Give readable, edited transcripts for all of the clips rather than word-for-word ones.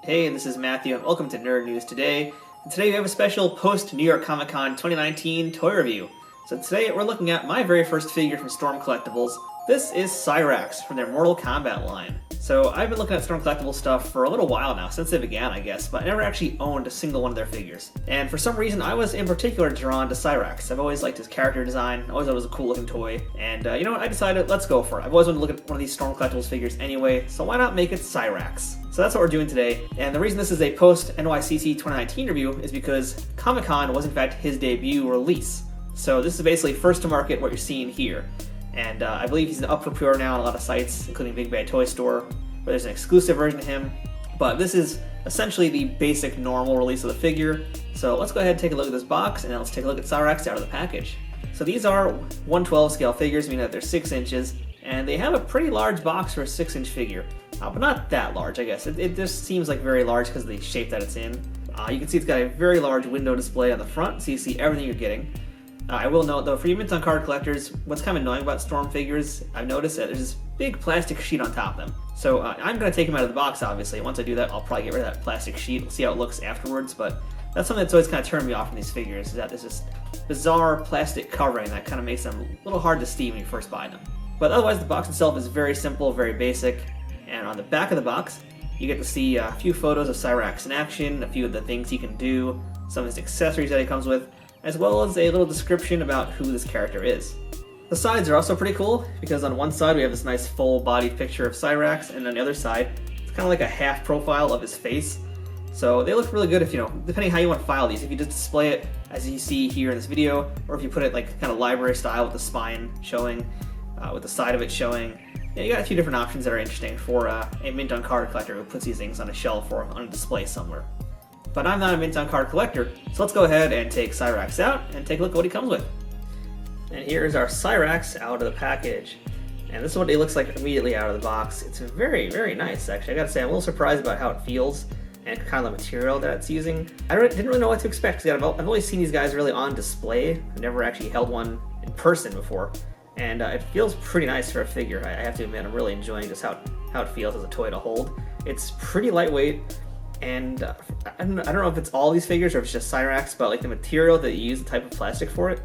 Hey, this is Matthew, and welcome to Nerd News Today. And today we have a special post-New York Comic Con 2019 toy review. So today we're looking at my very first figure from Storm Collectibles. This is Cyrax from their Mortal Kombat line. So I've been looking at Storm Collectibles stuff for a little while now, since they began I guess, but I never actually owned a single one of their figures. And for some reason I was in particular drawn to Cyrax. I've always liked his character design, always thought it was a cool looking toy, and you know what, I decided let's go for it. I've always wanted to look at one of these Storm Collectibles figures anyway, so why not make it Cyrax? So that's what we're doing today, and the reason this is a post-NYCC 2019 review is because Comic-Con was in fact his debut release. So this is basically first to market what you're seeing here. And I believe he's up for pre-order now on a lot of sites, including Big Bad Toy Store, where there's an exclusive version of him. But this is essentially the basic normal release of the figure. So let's go ahead and take a look at this box, and let's take a look at Cyrax out of the package. So these are 1/12 scale figures, meaning that they're 6 inches, and they have a pretty large box for a 6-inch figure. But not that large, I guess. It just seems like very large because of the shape that it's in. You can see it's got a very large window display on the front, so you see everything you're getting. I will note, though, for you mint on card collectors, what's kind of annoying about Storm figures, I've noticed that there's this big plastic sheet on top of them. So I'm going to take them out of the box, obviously. Once I do that, I'll probably get rid of that plastic sheet. We'll see how it looks afterwards, but that's something that's always kind of turned me off from these figures, is that there's this bizarre plastic covering that kind of makes them a little hard to see when you first buy them. But otherwise, the box itself is very simple, very basic, and on the back of the box, you get to see a few photos of Cyrax in action, a few of the things he can do, some of his accessories that he comes with, as well as a little description about who this character is. The sides are also pretty cool, because on one side we have this nice full-bodied picture of Cyrax, and on the other side, it's kind of like a half profile of his face. So they look really good if, depending how you want to file these, if you just display it as you see here in this video, or if you put it like kind of library style with the spine showing, with the side of it showing. Yeah, you got a few different options that are interesting for a mint on card collector who puts these things on a shelf or on a display somewhere. But I'm not a mint on card collector, so let's go ahead and take Cyrax out and take a look at what he comes with. And here's our Cyrax out of the package. And this is what it looks like immediately out of the box. It's very, very nice, actually. I gotta say, I'm a little surprised about how it feels and kind of the material that it's using. I didn't really know what to expect, because I've only seen these guys really on display. I've never actually held one in person before. And it feels pretty nice for a figure. I have to admit, I'm really enjoying just how it feels as a toy to hold. It's pretty lightweight, and I don't know if it's all these figures or if it's just Cyrax, but like the material that you use, the type of plastic for it,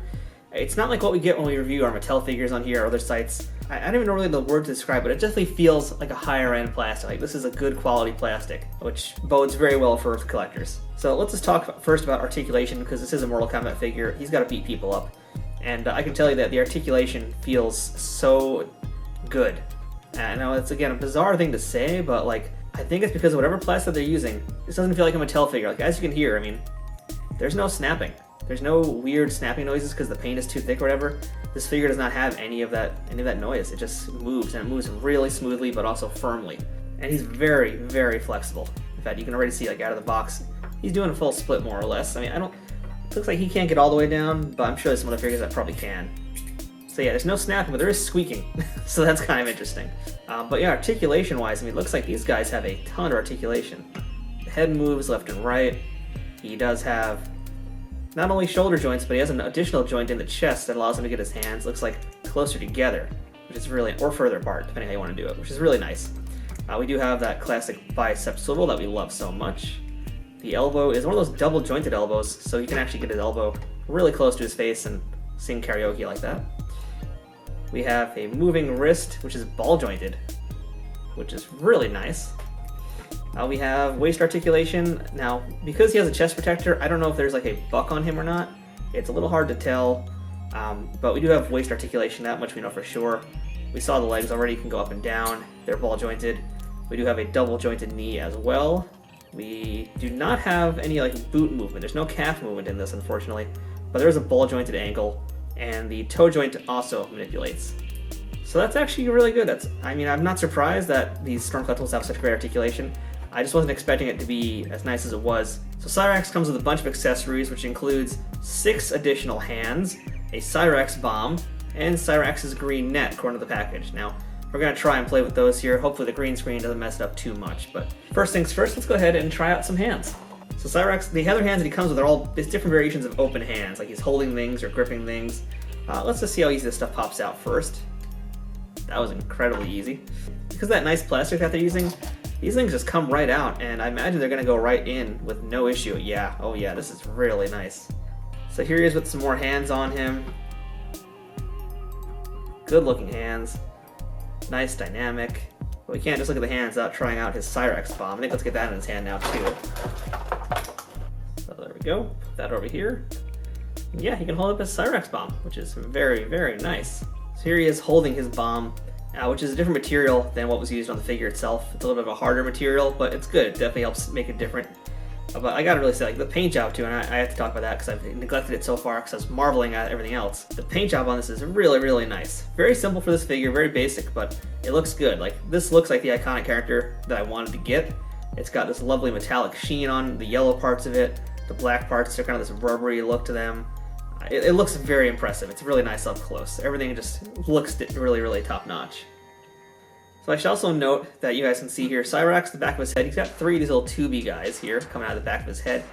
it's not like what we get when we review our Mattel figures on here or other sites. I don't even know really the word to describe it. It definitely feels like a higher end plastic. Like this is a good quality plastic, which bodes very well for collectors. So let's just talk first about Articulation, because this is a Mortal Kombat figure. He's got to beat people up. And I can tell you that the articulation feels so good. I know it's, again, a bizarre thing to say, but like, I think it's because of whatever plastic they're using, this doesn't feel like a Mattel figure. Like, as you can hear, I mean, there's no snapping. There's no weird snapping noises because the paint is too thick or whatever. This figure does not have any of that noise. It just moves, and it moves really smoothly, but also firmly. And he's very, very flexible. In fact, you can already see, like, out of the box, he's doing a full split more or less. I mean, it looks like he can't get all the way down, but I'm sure there's some other figures that probably can. So yeah, there's no snapping, but there is squeaking, so that's kind of interesting. But yeah, articulation-wise, I mean, it looks like these guys have a ton of articulation. The head moves left and right. He does have not only shoulder joints, but he has an additional joint in the chest that allows him to get his hands, looks like, closer together, which is really, or further apart, depending how you want to do it, which is really nice. We do have that classic bicep swivel that we love so much. The elbow is one of those double jointed elbows, so you can actually get his elbow really close to his face and sing karaoke like that. We have a moving wrist, which is ball jointed, which is really nice. We have waist articulation. Now, because he has a chest protector, I don't know if there's like a buck on him or not. It's a little hard to tell, but we do have waist articulation, that much we know for sure. We saw the legs already, can go up and down. They're ball jointed. We do have a double jointed knee as well. We do not have any like boot movement. There's no calf movement in this, unfortunately, but there is a ball jointed ankle, and the toe joint also manipulates. So that's actually really good. I'm not surprised that these Storm Collectibles have such great articulation. I just wasn't expecting it to be as nice as it was. So Cyrax comes with a bunch of accessories, which includes 6 additional hands, a Cyrax bomb, and Cyrax's green net, according to the package. Now, we're going to try and play with those here. Hopefully the green screen doesn't mess it up too much. But first things first, let's go ahead and try out some hands. So Cyrax, the other hands that he comes with are all different variations of open hands, like he's holding things or gripping things. Let's just see how easy this stuff pops out first. That was incredibly easy. Because of that nice plastic that they're using, these things just come right out, and I imagine they're going to go right in with no issue. Yeah, oh yeah, this is really nice. So here he is with some more hands on him. Good looking hands. Nice dynamic. But we can't just look at the hands without trying out his Cyrax bomb. I think let's get that in his hand now too. So there we go. Put that over here. And yeah, he can hold up his Cyrax bomb, which is very, very nice. So here he is holding his bomb, which is a different material than what was used on the figure itself. It's a little bit of a harder material, but it's good. It definitely helps make it different. But I gotta really say, like, the paint job too, and I have to talk about that because I've neglected it so far because I was marveling at everything else. The paint job on this is really, really nice. Very simple for this figure, very basic, but it looks good. Like, this looks like the iconic character that I wanted to get. It's got this lovely metallic sheen on the yellow parts of it. The black parts are kind of this rubbery look to them. It looks very impressive. It's really nice up close. Everything just looks really, really top notch. So I should also note that you guys can see here, Cyrax, the back of his head, he's got 3 of these little tubey guys here coming out of the back of his head.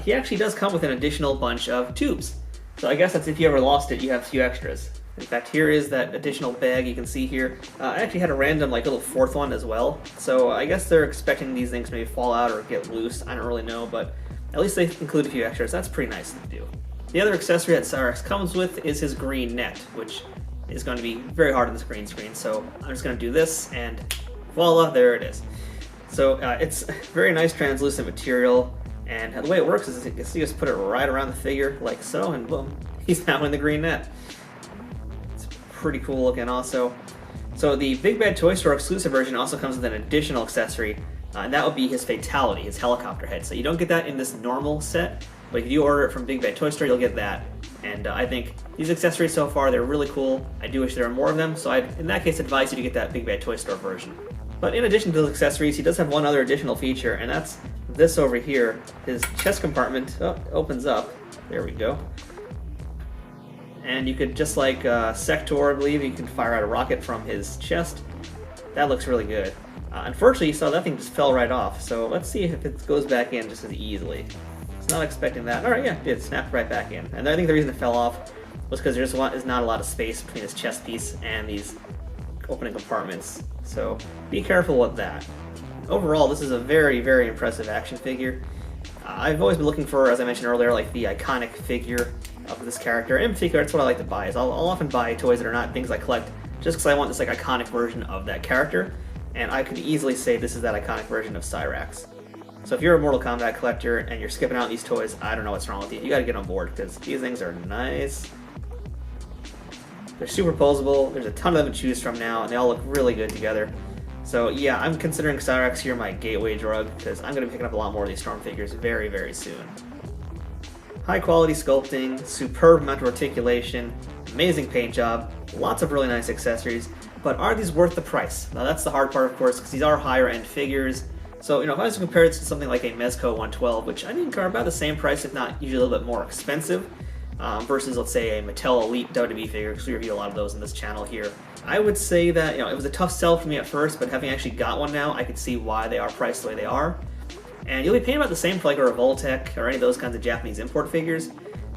He actually does come with an additional bunch of tubes. So I guess that's if you ever lost it, you have a few extras. In fact, here is that additional bag you can see here. I actually had a random like little 4th one as well. So I guess they're expecting these things to maybe fall out or get loose. I don't really know, but at least they include a few extras. That's pretty nice to do. The other accessory that Cyrax comes with is his green net, which is going to be very hard on this green screen, so I'm just going to do this, and voila, there it is. So it's very nice translucent material, and the way it works is you just put it right around the figure, like so, and boom, he's now in the green net. It's pretty cool looking also. So the Big Bad Toy Store exclusive version also comes with an additional accessory, and that would be his fatality, his helicopter head. So you don't get that in this normal set, but if you order it from Big Bad Toy Store, you'll get that. And I think these accessories so far, they're really cool. I do wish there were more of them, so I'd, in that case, advise you to get that Big Bad Toy Store version. But in addition to those accessories, he does have one other additional feature, and that's this over here. His chest compartment opens up. There we go. And you could, just like Sector, I believe, you can fire out a rocket from his chest. That looks really good. Unfortunately, you saw that thing just fell right off, so let's see if it goes back in just as easily. Not expecting that. Alright, yeah, it did. Snapped right back in. And I think the reason it fell off was because there just is not a lot of space between this chest piece and these opening compartments. So be careful with that. Overall, this is a very, very impressive action figure. I've always been looking for, as I mentioned earlier, like the iconic figure of this character. In particular, that's what I like to buy. Is I'll often buy toys that are not things I collect just because I want this like iconic version of that character. And I could easily say this is that iconic version of Cyrax. So if you're a Mortal Kombat collector and you're skipping out these toys, I don't know what's wrong with you. You gotta get on board because these things are nice. They're superposable. There's a ton of them to choose from now, and they all look really good together. So yeah, I'm considering Cyrax here my gateway drug because I'm gonna be picking up a lot more of these Storm figures very, very soon. High quality sculpting, superb amount of articulation, amazing paint job, lots of really nice accessories. But are these worth the price? Now that's the hard part, of course, because these are higher end figures. So, if I was to compare it to something like a Mezco 112, which I think are about the same price, if not usually a little bit more expensive, versus, let's say, a Mattel Elite WWE figure, because we review a lot of those in this channel here, I would say that, it was a tough sell for me at first, but having actually got one now, I could see why they are priced the way they are. And you'll be paying about the same for like a Revoltech or any of those kinds of Japanese import figures.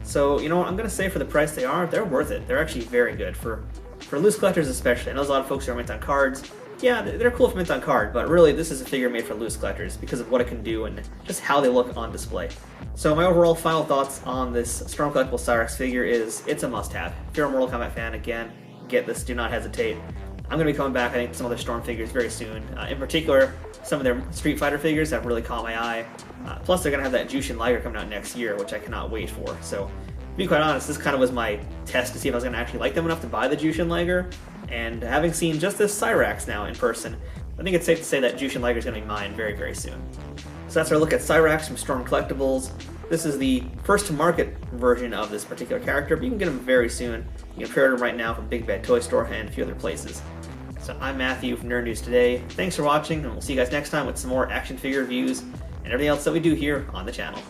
So, I'm going to say for the price they are, they're worth it. They're actually very good, for loose collectors especially. I know there's a lot of folks who are mint on cards. Yeah, they're cool for mint on card, but really this is a figure made for loose collectors because of what it can do and just how they look on display. So my overall final thoughts on this Storm Collectibles Cyrax figure is it's a must-have. If you're a Mortal Kombat fan, again, get this, do not hesitate. I'm going to be coming back, I think, to some other Storm figures very soon. In particular, some of their Street Fighter figures have really caught my eye. Plus, they're going to have that Jushin Liger coming out next year, which I cannot wait for. So, to be quite honest, this kind of was my test to see if I was going to actually like them enough to buy the Jushin Liger. And having seen just this Cyrax now in person, I think it's safe to say that Jushin Liger is going to be mine very, very soon. So that's our look at Cyrax from Storm Collectibles. This is the first-to-market version of this particular character, but you can get them very soon. You can pre-order them right now from Big Bad Toy Store and a few other places. So I'm Matthew from Nerd News Today. Thanks for watching, and we'll see you guys next time with some more action figure reviews and everything else that we do here on the channel.